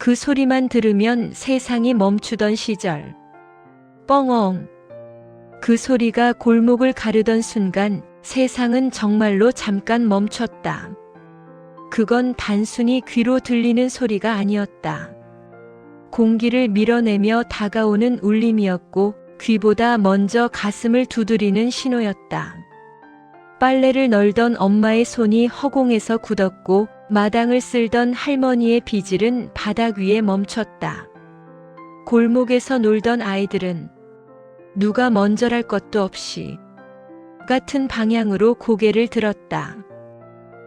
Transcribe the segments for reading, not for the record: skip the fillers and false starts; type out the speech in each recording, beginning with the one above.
그 소리만 들으면 세상이 멈추던 시절. 뻥엉. 그 소리가 골목을 가르던 순간 세상은 정말로 잠깐 멈췄다. 그건 단순히 귀로 들리는 소리가 아니었다. 공기를 밀어내며 다가오는 울림이었고 귀보다 먼저 가슴을 두드리는 신호였다. 빨래를 널던 엄마의 손이 허공에서 굳었고 마당을 쓸던 할머니의 비질은 바닥 위에 멈췄다. 골목에서 놀던 아이들은 누가 먼저랄 것도 없이 같은 방향으로 고개를 들었다.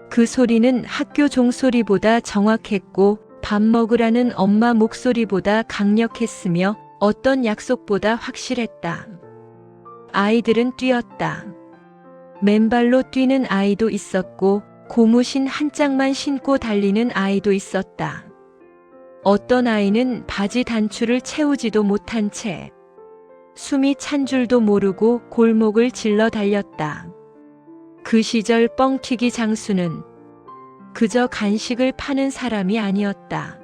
그 소리는 학교 종소리보다 정확했고 밥 먹으라는 엄마 목소리보다 강력했으며 어떤 약속보다 확실했다. 아이들은 뛰었다. 맨발로 뛰는 아이도 있었고 고무신 한 짝만 신고 달리는 아이도 있었다. 어떤 아이는 바지 단추를 채우지도 못한 채 숨이 찬 줄도 모르고 골목을 질러 달렸다. 그 시절 뻥튀기 장수는 그저 간식을 파는 사람이 아니었다.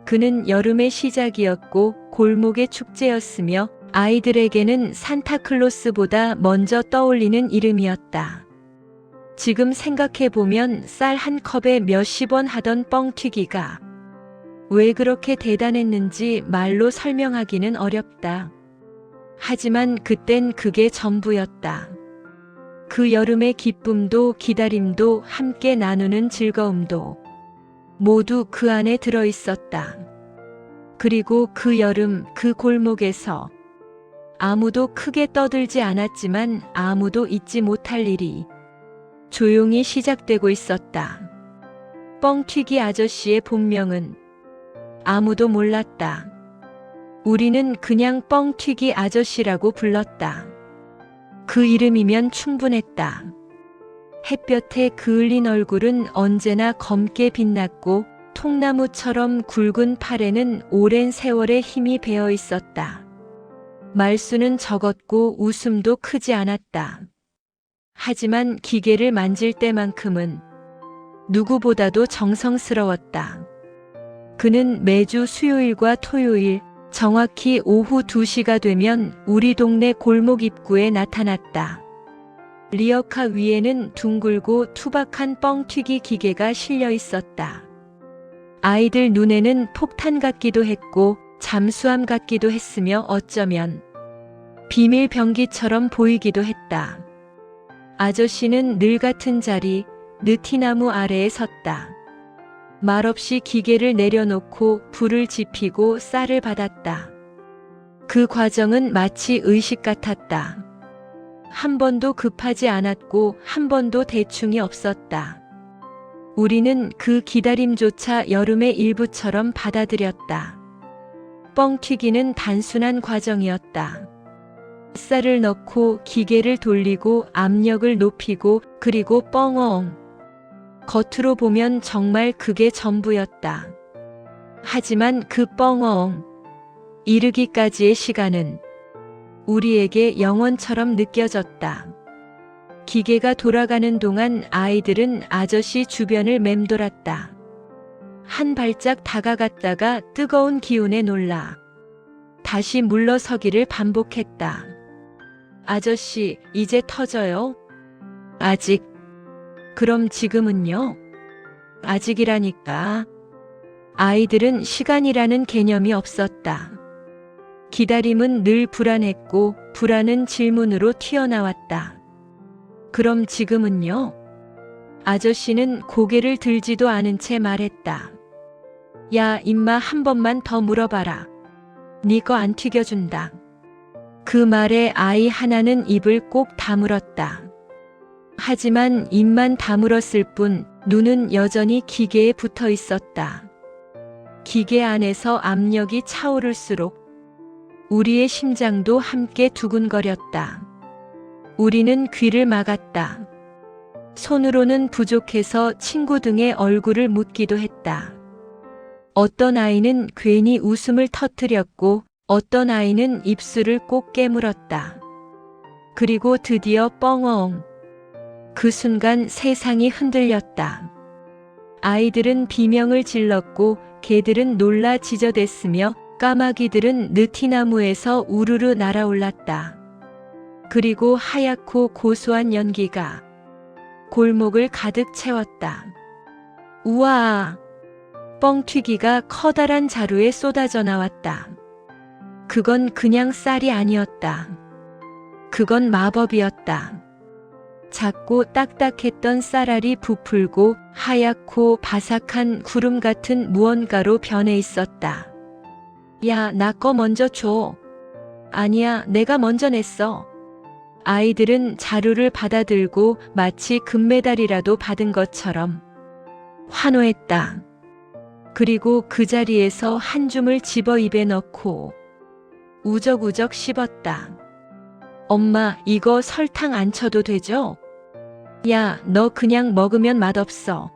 그는 여름의 시작이었고 골목의 축제였으며 아이들에게는 산타클로스보다 먼저 떠올리는 이름이었다. 지금 생각해보면 쌀 한 컵에 몇십 원 하던 뻥튀기가 왜 그렇게 대단했는지 말로 설명하기는 어렵다. 하지만 그땐 그게 전부였다. 그 여름의 기쁨도 기다림도 함께 나누는 즐거움도 모두 그 안에 들어 있었다. 그리고 그 여름 그 골목에서 아무도 크게 떠들지 않았지만 아무도 잊지 못할 일이 조용히 시작되고 있었다. 뻥튀기 아저씨의 본명은 아무도 몰랐다. 우리는 그냥 뻥튀기 아저씨라고 불렀다. 그 이름이면 충분했다. 햇볕에 그을린 얼굴은 언제나 검게 빛났고 통나무처럼 굵은 팔에는 오랜 세월의 힘이 배어 있었다. 말수는 적었고 웃음도 크지 않았다. 하지만 기계를 만질 때만큼은 누구보다도 정성스러웠다. 그는 매주 수요일과 토요일 정확히 오후 2시가 되면 우리 동네 골목 입구에 나타났다. 리어카 위에는 둥글고 투박한 뻥튀기 기계가 실려 있었다. 아이들 눈에는 폭탄 같기도 했고 잠수함 같기도 했으며 어쩌면 비밀 병기처럼 보이기도 했다. 아저씨는 늘 같은 자리, 느티나무 아래에 섰다. 말없이 기계를 내려놓고 불을 지피고 쌀을 받았다. 그 과정은 마치 의식 같았다. 한 번도 급하지 않았고 한 번도 대충이 없었다. 우리는 그 기다림조차 여름의 일부처럼 받아들였다. 뻥튀기는 단순한 과정이었다. 쌀을 넣고 기계를 돌리고 압력을 높이고 그리고 뻥엉. 겉으로 보면 정말 그게 전부였다. 하지만 그 뻥엉 이르기까지의 시간은 우리에게 영원처럼 느껴졌다. 기계가 돌아가는 동안 아이들은 아저씨 주변을 맴돌았다. 한 발짝 다가갔다가 뜨거운 기운에 놀라 다시 물러서기를 반복했다. 아저씨, 이제 터져요? 아직. 그럼 지금은요? 아직이라니까. 아이들은 시간이라는 개념이 없었다. 기다림은 늘 불안했고 불안은 질문으로 튀어나왔다. 그럼 지금은요? 아저씨는 고개를 들지도 않은 채 말했다. 야, 임마 한 번만 더 물어봐라. 네 거 안 튀겨준다. 그 말에 아이 하나는 입을 꼭 다물었다. 하지만 입만 다물었을 뿐 눈은 여전히 기계에 붙어 있었다. 기계 안에서 압력이 차오를수록 우리의 심장도 함께 두근거렸다. 우리는 귀를 막았다. 손으로는 부족해서 친구 등의 얼굴을 묻기도 했다. 어떤 아이는 괜히 웃음을 터뜨렸고 어떤 아이는 입술을 꼭 깨물었다. 그리고 드디어 뻥엉. 그 순간 세상이 흔들렸다. 아이들은 비명을 질렀고 개들은 놀라 지저댔으며 까마귀들은 느티나무에서 우르르 날아올랐다. 그리고 하얗고 고소한 연기가 골목을 가득 채웠다. 우와! 뻥튀기가 커다란 자루에 쏟아져 나왔다. 그건 그냥 쌀이 아니었다. 그건 마법이었다. 작고 딱딱했던 쌀알이 부풀고 하얗고 바삭한 구름 같은 무언가로 변해 있었다. 야, 나 거 먼저 줘. 아니야, 내가 먼저 냈어. 아이들은 자루를 받아들고 마치 금메달이라도 받은 것처럼 환호했다. 그리고 그 자리에서 한 줌을 집어 입에 넣고 우적우적 씹었다. 엄마, 이거 설탕 안 쳐도 되죠? 야, 너 그냥 먹으면 맛없어.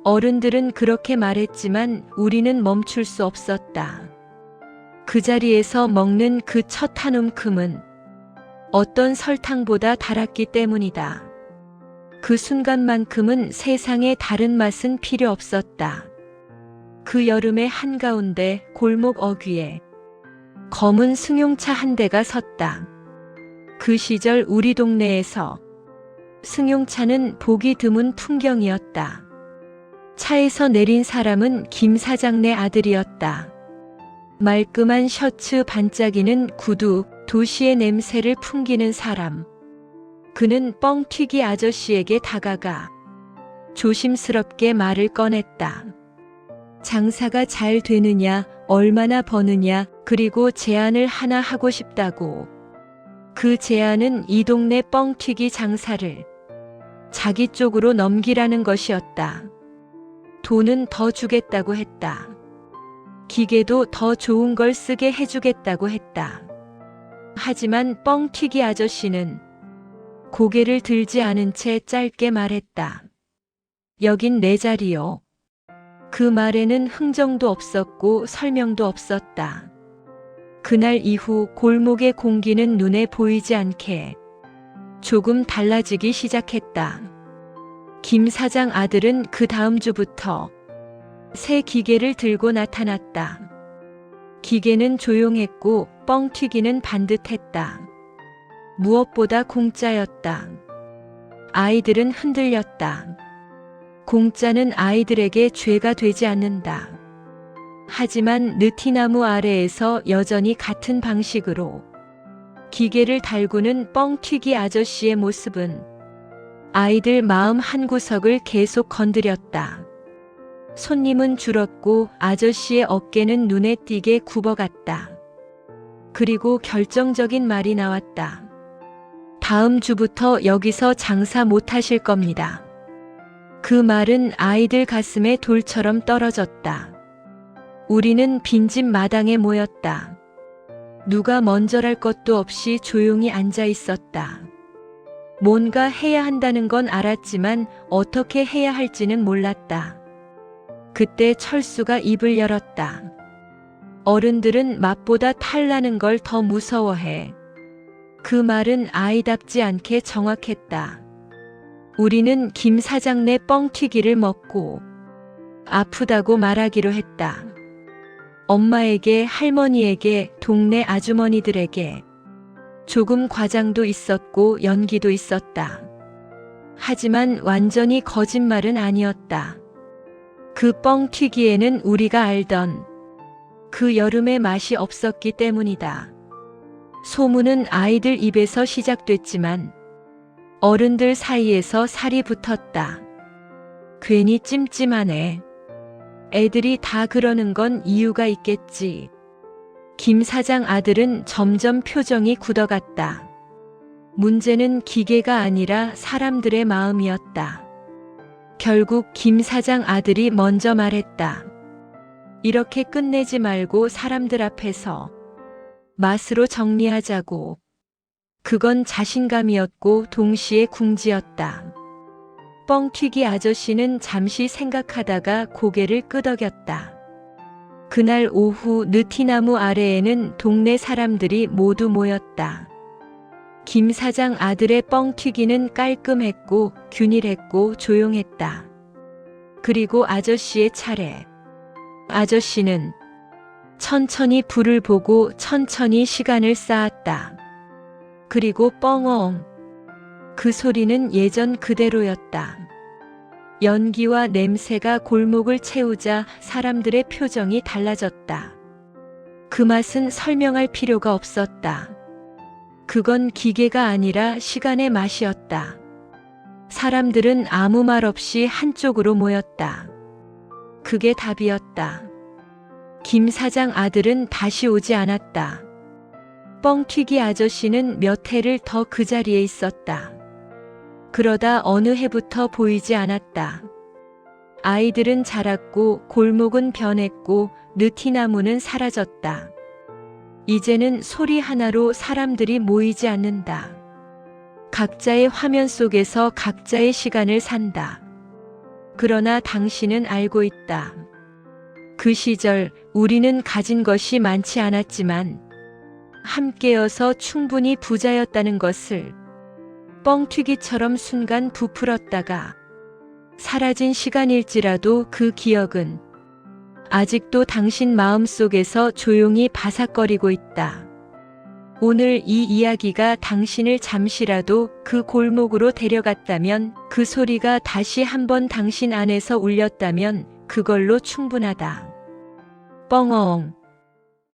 어른들은 그렇게 말했지만 우리는 멈출 수 없었다. 그 자리에서 먹는 그 첫 한 움큼은 어떤 설탕보다 달았기 때문이다. 그 순간만큼은 세상에 다른 맛은 필요 없었다. 그 여름의 한가운데 골목 어귀에 검은 승용차 한 대가 섰다. 그 시절 우리 동네에서 승용차는 보기 드문 풍경이었다. 차에서 내린 사람은 김 사장네 아들이었다. 말끔한 셔츠 반짝이는 구두, 도시의 냄새를 풍기는 사람. 그는 뻥튀기 아저씨에게 다가가 조심스럽게 말을 꺼냈다. 장사가 잘 되느냐, 얼마나 버느냐, 그리고 제안을 하나 하고 싶다고. 그 제안은 이 동네 뻥튀기 장사를 자기 쪽으로 넘기라는 것이었다. 돈은 더 주겠다고 했다. 기계도 더 좋은 걸 쓰게 해주겠다고 했다. 하지만 뻥튀기 아저씨는 고개를 들지 않은 채 짧게 말했다. 여긴 내 자리요. 그 말에는 흥정도 없었고 설명도 없었다. 그날 이후 골목의 공기는 눈에 보이지 않게 조금 달라지기 시작했다. 김 사장 아들은 그 다음 주부터 새 기계를 들고 나타났다. 기계는 조용했고 뻥튀기는 반듯했다. 무엇보다 공짜였다. 아이들은 흔들렸다. 공짜는 아이들에게 죄가 되지 않는다. 하지만 느티나무 아래에서 여전히 같은 방식으로 기계를 달구는 뻥튀기 아저씨의 모습은 아이들 마음 한구석을 계속 건드렸다. 손님은 줄었고 아저씨의 어깨는 눈에 띄게 굽어갔다. 그리고 결정적인 말이 나왔다. 다음 주부터 여기서 장사 못하실 겁니다. 그 말은 아이들 가슴에 돌처럼 떨어졌다. 우리는 빈집 마당에 모였다. 누가 먼저랄 것도 없이 조용히 앉아 있었다. 뭔가 해야 한다는 건 알았지만 어떻게 해야 할지는 몰랐다. 그때 철수가 입을 열었다. 어른들은 맛보다 탈나는 걸 더 무서워해. 그 말은 아이답지 않게 정확했다. 우리는 김 사장네 뻥튀기를 먹고 아프다고 말하기로 했다. 엄마에게, 할머니에게, 동네 아주머니들에게. 조금 과장도 있었고 연기도 있었다. 하지만 완전히 거짓말은 아니었다. 그 뻥튀기에는 우리가 알던 그 여름의 맛이 없었기 때문이다. 소문은 아이들 입에서 시작됐지만 어른들 사이에서 살이 붙었다. 괜히 찜찜하네. 애들이 다 그러는 건 이유가 있겠지. 김 사장 아들은 점점 표정이 굳어갔다. 문제는 기계가 아니라 사람들의 마음이었다. 결국 김 사장 아들이 먼저 말했다. 이렇게 끝내지 말고 사람들 앞에서 맛으로 정리하자고. 그건 자신감이었고 동시에 궁지였다. 뻥튀기 아저씨는 잠시 생각하다가 고개를 끄덕였다. 그날 오후 느티나무 아래에는 동네 사람들이 모두 모였다. 김 사장 아들의 뻥튀기는 깔끔했고 균일했고 조용했다. 그리고 아저씨의 차례. 아저씨는 천천히 불을 보고 천천히 시간을 쌓았다. 그리고 뻥엉. 그 소리는 예전 그대로였다. 연기와 냄새가 골목을 채우자 사람들의 표정이 달라졌다. 그 맛은 설명할 필요가 없었다. 그건 기계가 아니라 시간의 맛이었다. 사람들은 아무 말 없이 한쪽으로 모였다. 그게 답이었다. 김 사장 아들은 다시 오지 않았다. 뻥튀기 아저씨는 몇 해를 더 그 자리에 있었다. 그러다 어느 해부터 보이지 않았다. 아이들은 자랐고 골목은 변했고 느티나무는 사라졌다. 이제는 소리 하나로 사람들이 모이지 않는다. 각자의 화면 속에서 각자의 시간을 산다. 그러나 당신은 알고 있다. 그 시절 우리는 가진 것이 많지 않았지만 함께여서 충분히 부자였다는 것을. 뻥튀기처럼 순간 부풀었다가 사라진 시간일지라도 그 기억은 아직도 당신 마음속에서 조용히 바삭거리고 있다. 오늘 이 이야기가 당신을 잠시라도 그 골목으로 데려갔다면, 그 소리가 다시 한번 당신 안에서 울렸다면 그걸로 충분하다. 뻥엉.